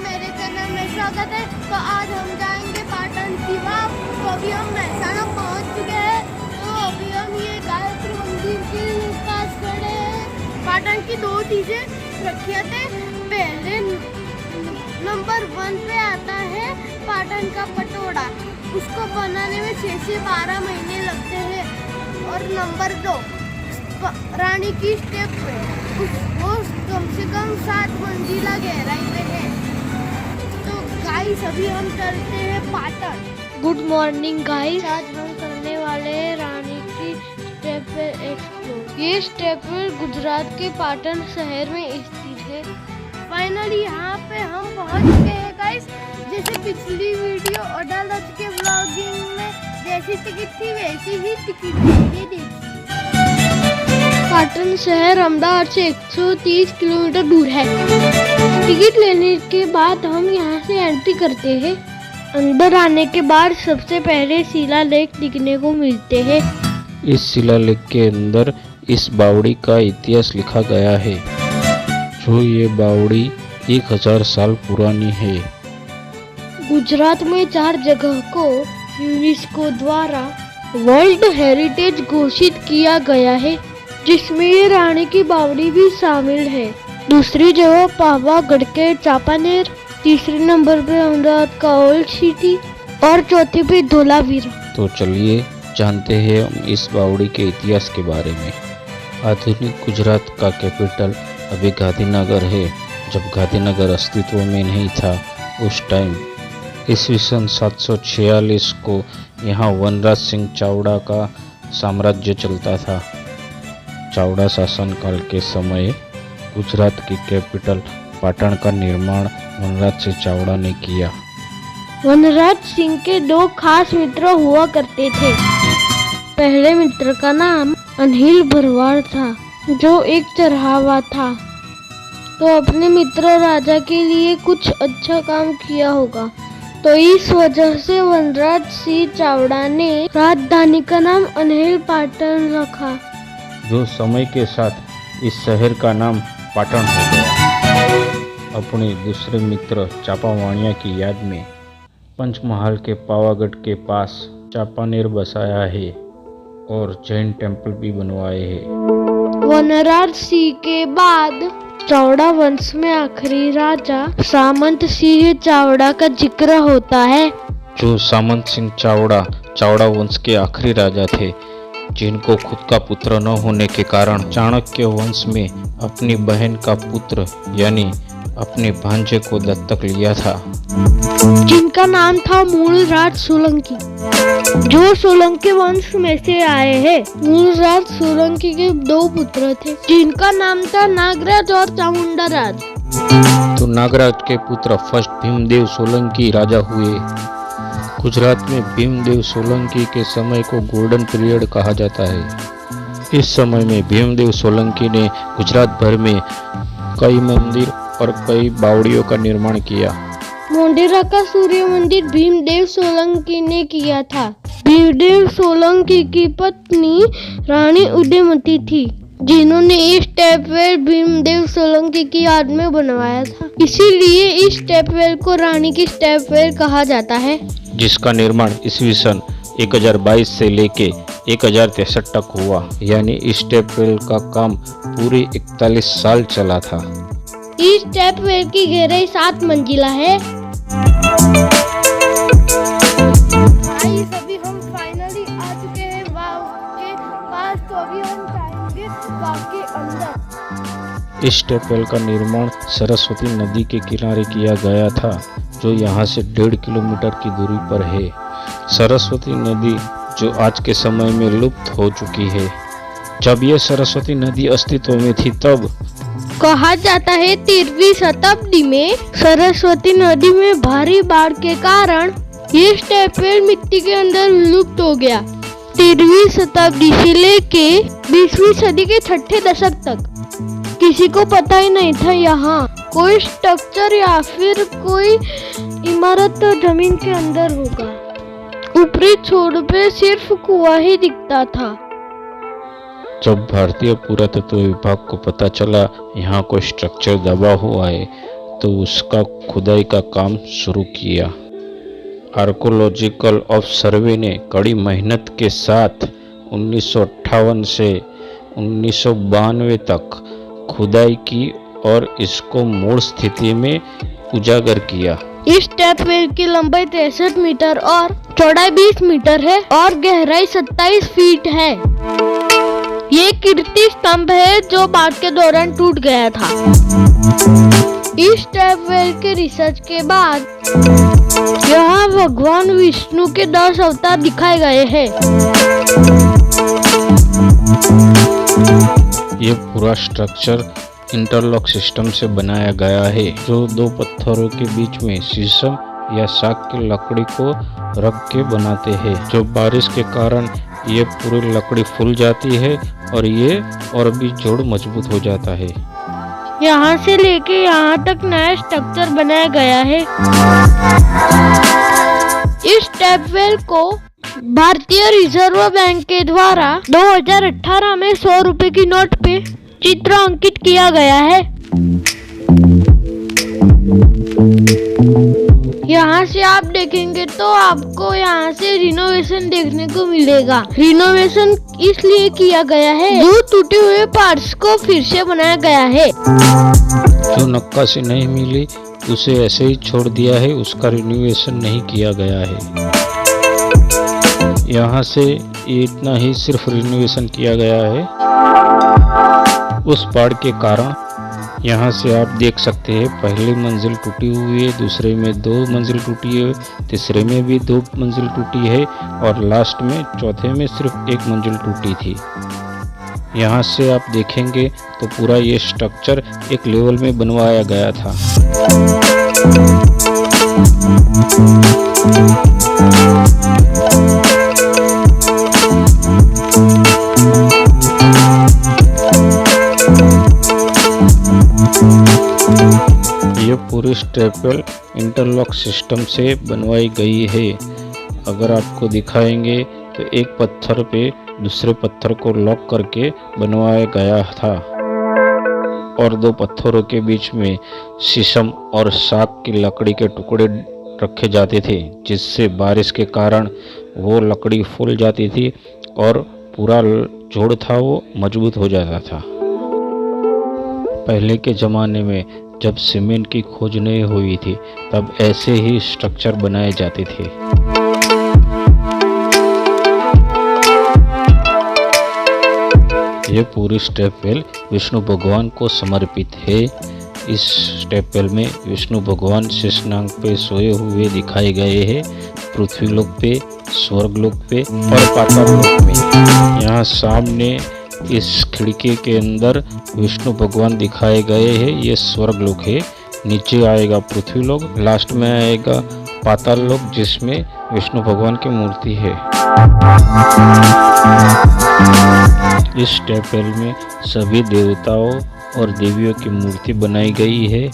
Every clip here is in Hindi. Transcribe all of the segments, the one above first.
मेरे चैनल में स्वागत है। तो आज हम जाएंगे पाटन शिवा। तो अभी हम महसाना पहुंच चुके हैं। तो अभी हम ये गायत्री मंदिर के पास खड़े हैं। पाटन की दो चीजें प्रख्यात है। पहले नंबर 1 पे आता है पाटन का पटोड़ा। उसको बनाने में 6 से 12 महीने लगते हैं। और नंबर 2 रानी की स्टेप पे वो कम से कम 7 मंजिला गहराई पे है। तो गाइस अभी हम चलते हैं पाटन। गुड मॉर्निंग गाइस, आज हम करने वाले हैं रानी की स्टेप वेल एक्सप्लोर। ये स्टेप वेल गुजरात के पाटन शहर में स्थित है। फाइनली यहाँ पे हम पहुँच गए हैं गाइस। जैसे पिछली वीडियो अडालज के व्लॉगिंग में जैसी टिकट थी वैसी ही टिकट ये देखिए। पाटन शहर अहमदाबाद से 130 किलोमीटर दूर है। टिकट लेने के बाद हम यहाँ से एंट्री करते हैं। अंदर आने के बाद सबसे पहले शिलालेख दिखने को मिलते हैं। इस शिलालेख के अंदर इस बावड़ी का इतिहास लिखा गया है। जो ये बावड़ी 1000 साल पुरानी है। गुजरात में 4 जगह को यूनेस्को द्वारा वर्ल्ड हेरिटेज घोषित किया गया है, जिसमें ये रानी की बावड़ी भी शामिल है। दूसरी जगह पावागढ़ के चापानेर, तीसरे नंबर पे अहमदाबाद का ओल्ड सिटी और चौथे पे धोलावीरा। तो चलिए जानते हैं हम इस बावड़ी के इतिहास के बारे में। आधुनिक गुजरात का कैपिटल अभी गांधीनगर है। जब गांधीनगर अस्तित्व में नहीं था उस टाइम ईस्वी सन 746 को यहाँ वनराज सिंह चावड़ा का साम्राज्य चलता था। चावड़ा शासनकाल के समय गुजरात की कैपिटल पाटन का निर्माण वनराज सिंह चावड़ा ने किया। वनराज सिंह के 2 खास मित्र हुआ करते थे। पहले मित्र का नाम अनिल भरवाड़ था, जो एक चरवाहा था। तो अपने मित्र राजा के लिए कुछ अच्छा काम किया होगा, तो इस वजह से वनराज सिंह चावड़ा ने राजधानी का नाम अनिल पाटन रखा, जो समय के साथ इस शहर का नाम पाटन हो गया। अपने दूसरे मित्र चापावाणिया की याद में पंचमहाल के पावागढ़ के पास चापानेर बसाया है और जैन टेम्पल भी बनवाए हैं। वनराज सिंह के बाद चावड़ा वंश में आखिरी राजा सामंत सिंह चावड़ा का जिक्र होता है। जो सामंत सिंह चावड़ा चावड़ा वंश के आखिरी राजा थे, जिनको खुद का पुत्र न होने के कारण चाणक्य वंश में अपनी बहन का पुत्र यानी अपने भांजे को दत्तक लिया था, जिनका नाम था मूलराज सोलंकी, जो सोलंकी वंश में से आए हैं। मूलराज सोलंकी के 2 पुत्र थे, जिनका नाम था नागराज और चामुंडा राज। तो नागराज के पुत्र फर्स्ट भीमदेव सोलंकी राजा हुए। गुजरात में भीमदेव सोलंकी के समय को गोल्डन पीरियड कहा जाता है। इस समय में भीमदेव सोलंकी ने गुजरात भर में कई मंदिर और कई बावड़ियों का निर्माण किया। मोढेरा का सूर्य मंदिर भीमदेव सोलंकी ने किया था। भीमदेव सोलंकी की पत्नी रानी उदयमती थी, जिन्होंने इस स्टेप वेल भीमदेव सोलंकी की याद में बनवाया था। इसीलिए इस स्टेप वेल को रानी की स्टेप वेल कहा जाता है, जिसका निर्माण ईस्वी सन 1022 से लेके 1063 तक हुआ। यानी इस स्टेप वेल का काम पूरे 41 साल चला था। इस स्टेप वेल की गहराई 7 मंजिला है। गाइस अभी हम फाइनली आ चुके हैं वाव के पास। तो अभी हम जाएंगे वाव के अंदर। इस स्टेप वेल का निर्माण सरस्वती नदी के किनारे किया गया था, जो यहाँ से 1.5 किलोमीटर की दूरी पर है। सरस्वती नदी जो आज के समय में लुप्त हो चुकी है। जब यह सरस्वती नदी अस्तित्व में थी तब कहा जाता है 13वीं शताब्दी में सरस्वती नदी में भारी बाढ़ के कारण ये स्टेप वेल मिट्टी के अंदर विलुप्त हो गया। 13वीं शताब्दी से लेके 20वीं सदी के 6ठे दशक तक किसी को पता ही नहीं था यहाँ कोई स्ट्रक्चर या फिर कोई इमारत जमीन के अंदर होगा। ऊपरी छोर पे सिर्फ कुआं ही दिखता था। जब भारतीय पुरातत्व विभाग को पता चला यहाँ कोई स्ट्रक्चर दबा हुआ है, तो उसका खुदाई का काम शुरू किया। आर्कोलॉजिकल ऑफ सर्वे ने कड़ी मेहनत के साथ 1958 से 1992 तक खुदाई की और इसको मूल स्थिति में उजागर किया। इस टैप वेल की लंबाई 63 मीटर और चौड़ाई 20 मीटर है और गहराई 27 फीट है। ये कीर्ति स्तंभ है जो बाढ़ के दौरान टूट गया था। इस टैप वेल के रिसर्च के बाद यहाँ भगवान विष्णु के 10 अवतार दिखाए गए हैं। ये पूरा स्ट्रक्चर इंटरलॉक सिस्टम से बनाया गया है, जो दो पत्थरों के बीच में शीशम या साग की लकड़ी को रख के बनाते हैं। जो बारिश के कारण ये पूरी लकड़ी फूल जाती है और ये और भी जोड़ मजबूत हो जाता है। यहाँ से लेके यहाँ तक नया स्ट्रक्चर बनाया गया है। इस टैप वेल को भारतीय रिजर्व बैंक के द्वारा 2018 में 100 रुपए की नोट पे चित्र अंकित किया गया है। यहाँ से आप देखेंगे तो आपको यहाँ से रिनोवेशन देखने को मिलेगा। रिनोवेशन इसलिए किया गया है जो टूटे हुए पार्ट्स को फिर से बनाया गया है। जो नक्काशी नहीं मिली उसे ऐसे ही छोड़ दिया है, उसका रिनोवेशन नहीं किया गया है। यहाँ से इतना ही सिर्फ रिनोवेशन किया गया है। उस बाढ़ के कारण यहाँ से आप देख सकते हैं पहली मंजिल टूटी हुई है, दूसरे में 2 मंजिल टूटी है, तीसरे में भी 2 मंजिल टूटी है और लास्ट में चौथे में सिर्फ 1 मंजिल टूटी थी। यहाँ से आप देखेंगे तो पूरा ये स्ट्रक्चर एक लेवल में बनवाया गया था। ये पूरी स्टेपल इंटरलॉक सिस्टम से बनवाई गई है। अगर आपको दिखाएंगे तो एक पत्थर पे दूसरे पत्थर को लॉक करके बनवाया गया था और 2 पत्थरों के बीच में शीशम और साग की लकड़ी के टुकड़े रखे जाते थे, जिससे बारिश के कारण वो लकड़ी फूल जाती थी और पूरा जोड़ था वो मजबूत हो जाता था। पहले के ज़माने में जब सीमेंट की खोज नहीं हुई थी तब ऐसे ही स्ट्रक्चर बनाए जाते थे। ये पूरी स्टेपवेल विष्णु भगवान को समर्पित है। इस स्टेपवेल में विष्णु भगवान शेषनाग पे सोए हुए दिखाए गए हैं, पृथ्वी लोक पे, स्वर्ग लोक पे और पाताल लोक में। यहाँ सामने इस खिड़की के अंदर विष्णु भगवान दिखाए गए हैं। ये स्वर्ग लोक है, नीचे आएगा पृथ्वी लोक, लास्ट में आएगा पाताल लोक जिसमें विष्णु भगवान की मूर्ति है। इस टेम्पल में सभी देवताओं और देवियों की मूर्ति बनाई गई है।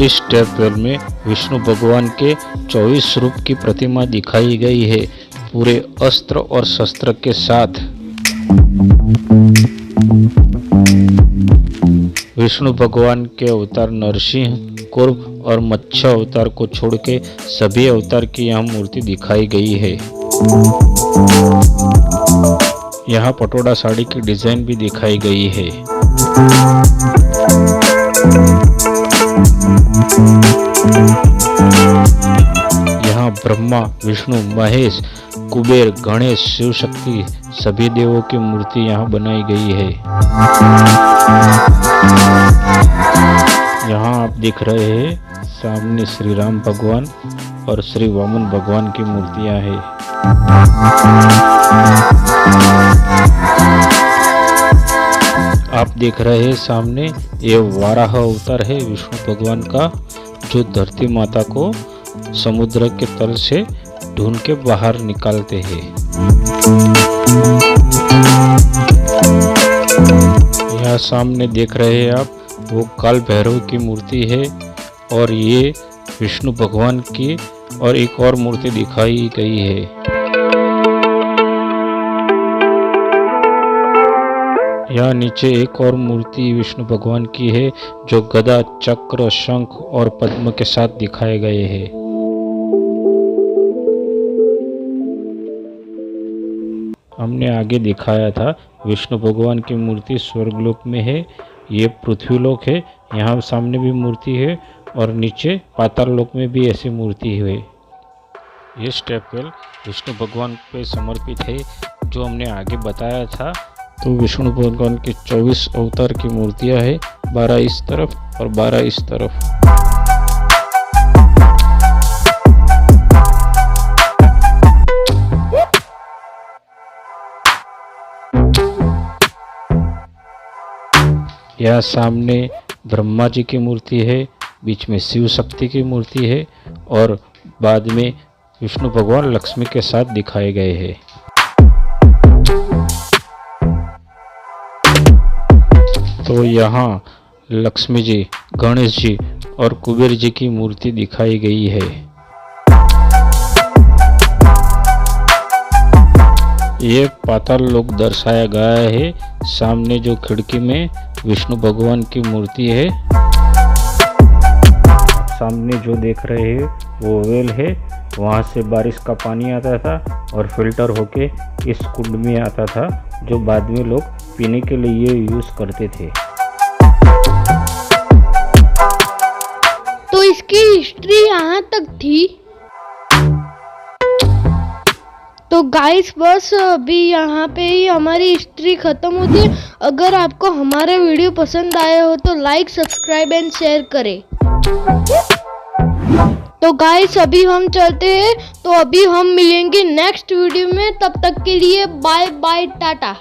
इस टेम्पल में विष्णु भगवान के 24 रूप की प्रतिमा दिखाई गई है, पूरे अस्त्र और शस्त्र के साथ। विष्णु भगवान के अवतार नरसिंह, कुर्म और मत्स्य अवतार को छोड़ के सभी अवतार की यहाँ मूर्ति दिखाई गई है। यहाँ पटोला साड़ी की डिजाइन भी दिखाई गई है। यहाँ ब्रह्मा, विष्णु, महेश, कुबेर, गणेश, शिव शक्ति सभी देवों की मूर्ति यहाँ बनाई गई है। यहाँ आप देख रहे हैं सामने श्री राम भगवान और श्री वामन भगवान की मूर्तियाँ हैं। आप देख रहे हैं सामने ये वाराह अवतार है विष्णु भगवान का, जो धरती माता को समुद्र के तल से ढूंढ के बाहर निकालते हैं। यहाँ सामने देख रहे हैं आप वो काल भैरव की मूर्ति है और ये विष्णु भगवान की और एक और मूर्ति दिखाई गई है। यहाँ नीचे एक और मूर्ति विष्णु भगवान की है जो गदा, चक्र, शंख और पद्म के साथ दिखाए गए हैं। हमने आगे दिखाया था विष्णु भगवान की मूर्ति स्वर्गलोक में है, ये पृथ्वीलोक है। यहाँ सामने भी मूर्ति है और नीचे पाताल लोक में भी ऐसी मूर्ति है। ये स्टेपवेल विष्णु भगवान पे समर्पित है जो हमने आगे बताया था। तो विष्णु भगवान की 24 अवतार की मूर्तियाँ है, 12 इस तरफ और 12 इस तरफ। यहाँ सामने ब्रह्मा जी की मूर्ति है, बीच में शिव शक्ति की मूर्ति है और बाद में विष्णु भगवान लक्ष्मी के साथ दिखाए गए हैं। तो यहाँ लक्ष्मी जी, गणेश जी और कुबेर जी की मूर्ति दिखाई गई है। ये पाताल लोक दर्शाया गया है। सामने जो खिड़की में विष्णु भगवान की मूर्ति है, सामने जो देख रहे हैं वो वेल है। वहाँ से बारिश का पानी आता था और फिल्टर होके इस कुंड में आता था जो बाद में लोग पीने के लिए यूज़ करते थे। तो इसकी हिस्ट्री यहाँ तक थी। तो गाइस बस अभी यहाँ पे ही हमारी हिस्ट्री ख़त्म होती है। अगर आपको हमारा वीडियो पसंद आया हो तो लाइक, सब्सक्राइब एंड शेयर करें। तो गाइस अभी हम चलते हैं, तो अभी हम मिलेंगे नेक्स्ट वीडियो में। तब तक के लिए बाय बाय, टाटा।